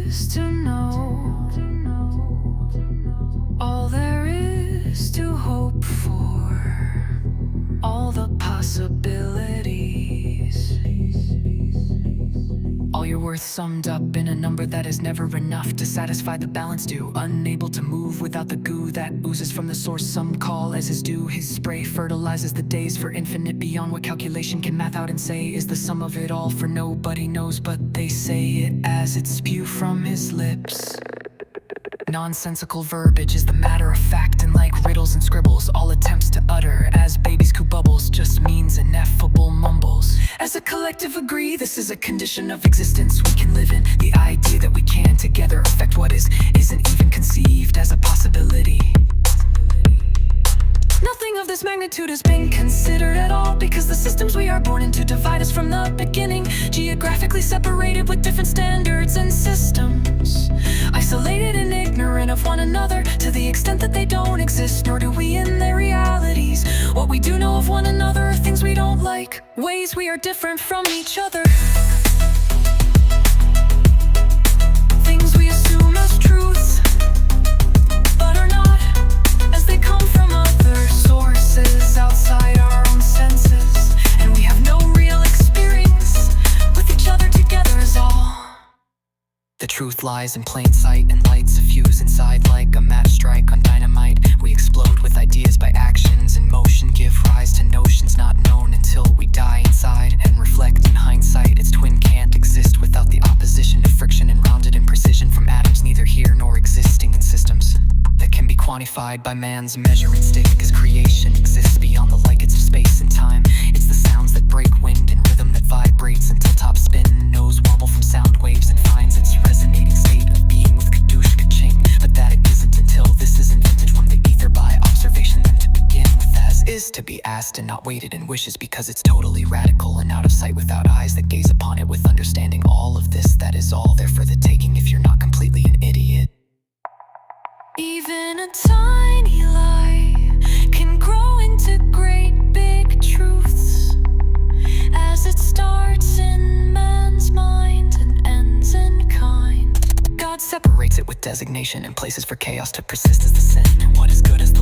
is to know, all there is to hope for, all the possibilities. All your worth summed up in a number that is never enough to satisfy the balance due. Unable to move without the goo that oozes from the source some call as his due. His spray fertilizes the days for infinite beyond what calculation can math out and say is the sum of it all. For nobody knows, but they say it as it spew from his lips. Nonsensical verbiage is the matter of fact, and like riddles and scribbles, all attempts to utter as babies coo bubbles just means ineffable mumbles. As a collective agree, this is a condition of existence we can live in. The idea that we can together affect what isn't even conceived as a possibility. Nothing of this magnitude has been considered at all, because the systems we are born into divide us from the beginning, geographically separated with different standards and systems, isolated and ignorant of one another to the extent that they don't exist, nor do we in their realities. What we do know of one another are things we don't like, ways we are different from each other, things we assume as truths but are not, as they come from other sources outside our own senses, and we have no real experience with each other together as all. The truth lies in plain sight, and lights suffuse inside like a match strike on dynamite. We explode with ideas by actions and motion, give rise to notions not known until we die inside, and reflect in hindsight its twin can't exist without the opposition of friction and rounded in precision from atoms neither here nor existing in systems that can be quantified by man's measuring stick, as creation exists beyond the ligates of space and time. It's the sounds that break wind and rhythm that vibrates until top spin knows wobble from sound waves and finds its resonating state of being with Kadush Kaching. But that it isn't until this is invented from the ether by observation, then to begin with as is to be asked and not weighted in wishes, because it's totally radical and out of sight without eyes that gaze upon it with understanding. All of this, that is all there for the taking if you're not completely an idiot. Even a tiny lie can grow into great big truths, as it starts in man's mind and ends in kind. God separates it with designation and places for chaos to persist as the sin, and what is good as the